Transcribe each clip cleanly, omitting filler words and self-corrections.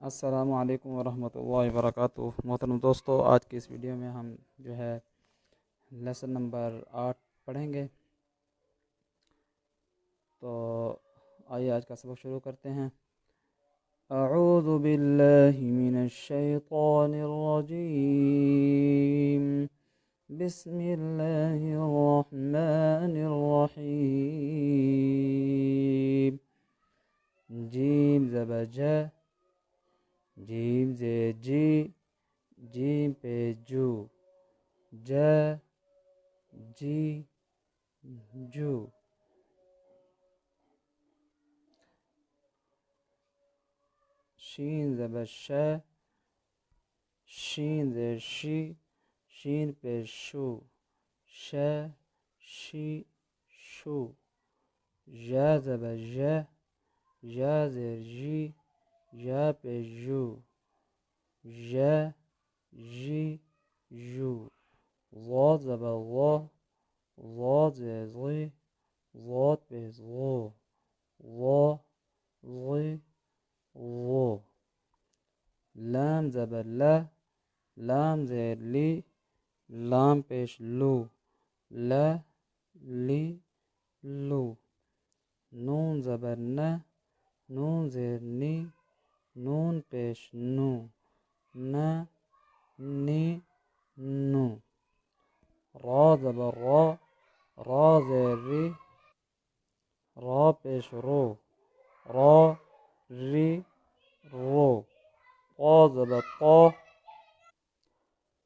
अस्सलामु अलैकुम वरहमतुल्लाहि वबरकातुहू। मोहतरम दोस्तों, आज की इस वीडियो में हम जो है लेसन नंबर 8 पढ़ेंगे। तो आइए आज का सबक शुरू करते हैं। अऊज़ु बिल्लाहि मिनश शैतानिर रजीम। बिस्मिल्लाहिर रहमानिर रहीम। जीम ज़बर ज, जीम जे जी, जीम पे जू, ज जी जू। शीन ज़बर श, शीन जे शी, शीन पे शू, श शी शू। या ज़बर य, या जे जी, या पे यू, या जी यू। ज़ा ज़बर ज़ा, ज़ा जे ज़ी, ज़ा पे ज़ो, ज़ा ज़ी ज़ो। लाम ज़बर ला, लाम जे ली, लाम पेश लू, ला ली लू। नून ज़बर न, नून जे नी, नून पेश नू, न नी नू। रा ज़बर रा, रा जे री, रा पेश रो, रा री रो। ता ज़बर ता,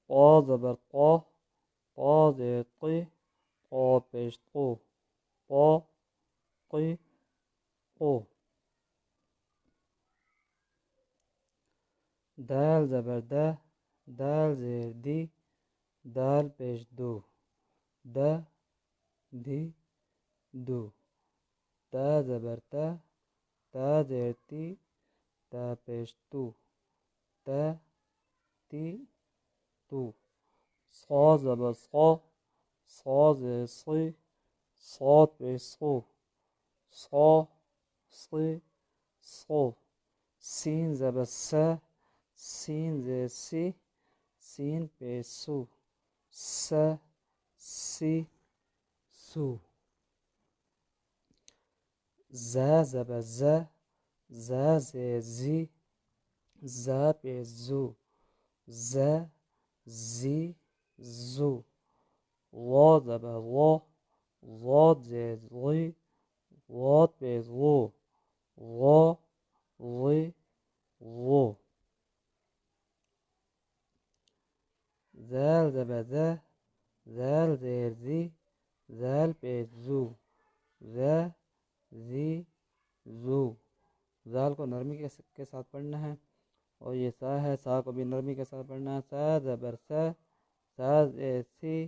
ता ज़बर ता, ता जे ती, ता पेश तू, ता ती तू। दाल ज़बर दा, दाल जे दी, दाल पेश दू, द दी दू। ता ज़बर ता, ता जे ती, ता पेश तू, ता ती तू। सा ज़बर सा, सा जे सी, सा पेश सू, सा सी सो। सीन ज़बर सा, सीन जे सी, सीन पे सू, स सी सू। ज़ा ज़बर ज़ा, ज़ा जे ज़ी, ज़ा पे ज़ू, ज़ा ज़ी ज़ू। वा ज़बर वा, वा जे ज़ी, वा पे ज़ू, वा ज़ी ज़ू। ज़ाल ज़बर ज़ा, ज़ाल जे ज़ी, ज़ाल पे ज़ू, ज़ा ज़ी ज़ू। ज़ाल को नरमी के साथ पढ़ना है। और ये सा है, सा को भी नरमी के साथ पढ़ना है। सा ज़बर सा, सा जे सी,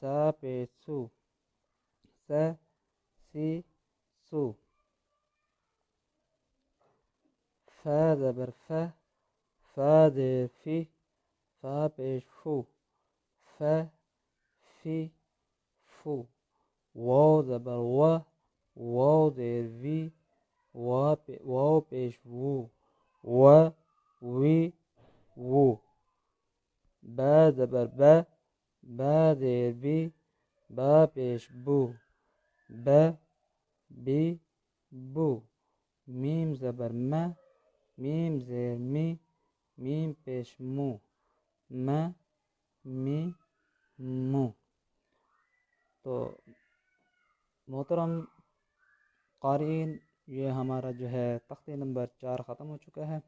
सा पे सू, सा सी सू। फा ज़बर फा, फा जे फी, फा पेश फू, फा फी फू। वाव ज़बर वा, वाव जे वी, वाव पेश वू, वा वी वू। बा ज़बर बा, बा जे बी, बा पेश बू, बा बी बू। मीम ज़बर मा, मीम जे मी, मीम पेश मू, मा मी मू। तो मोहतरम क़ारीन, ये हमारा जो है तख्ती नंबर 4 ख़त्म हो चुका है।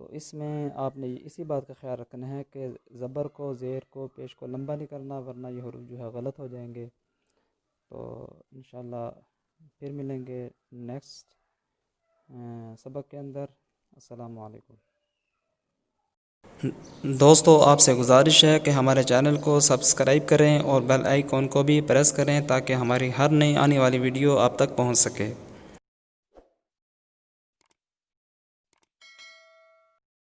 तो इसमें आपने इसी बात का ख्याल रखना है कि ज़बर को, ज़ेर को, पेश को लंबा नहीं करना, वरना ये हरूफ जो है गलत हो जाएंगे। तो इंशाल्लाह फिर मिलेंगे नेक्स्ट सबक के अंदर। अस्सलामु अलैकुम। दोस्तों, आपसे गुजारिश है कि हमारे चैनल को सब्सक्राइब करें और बेल आइकॉन को भी प्रेस करें ताकि हमारी हर नई आने वाली वीडियो आप तक पहुंच सके।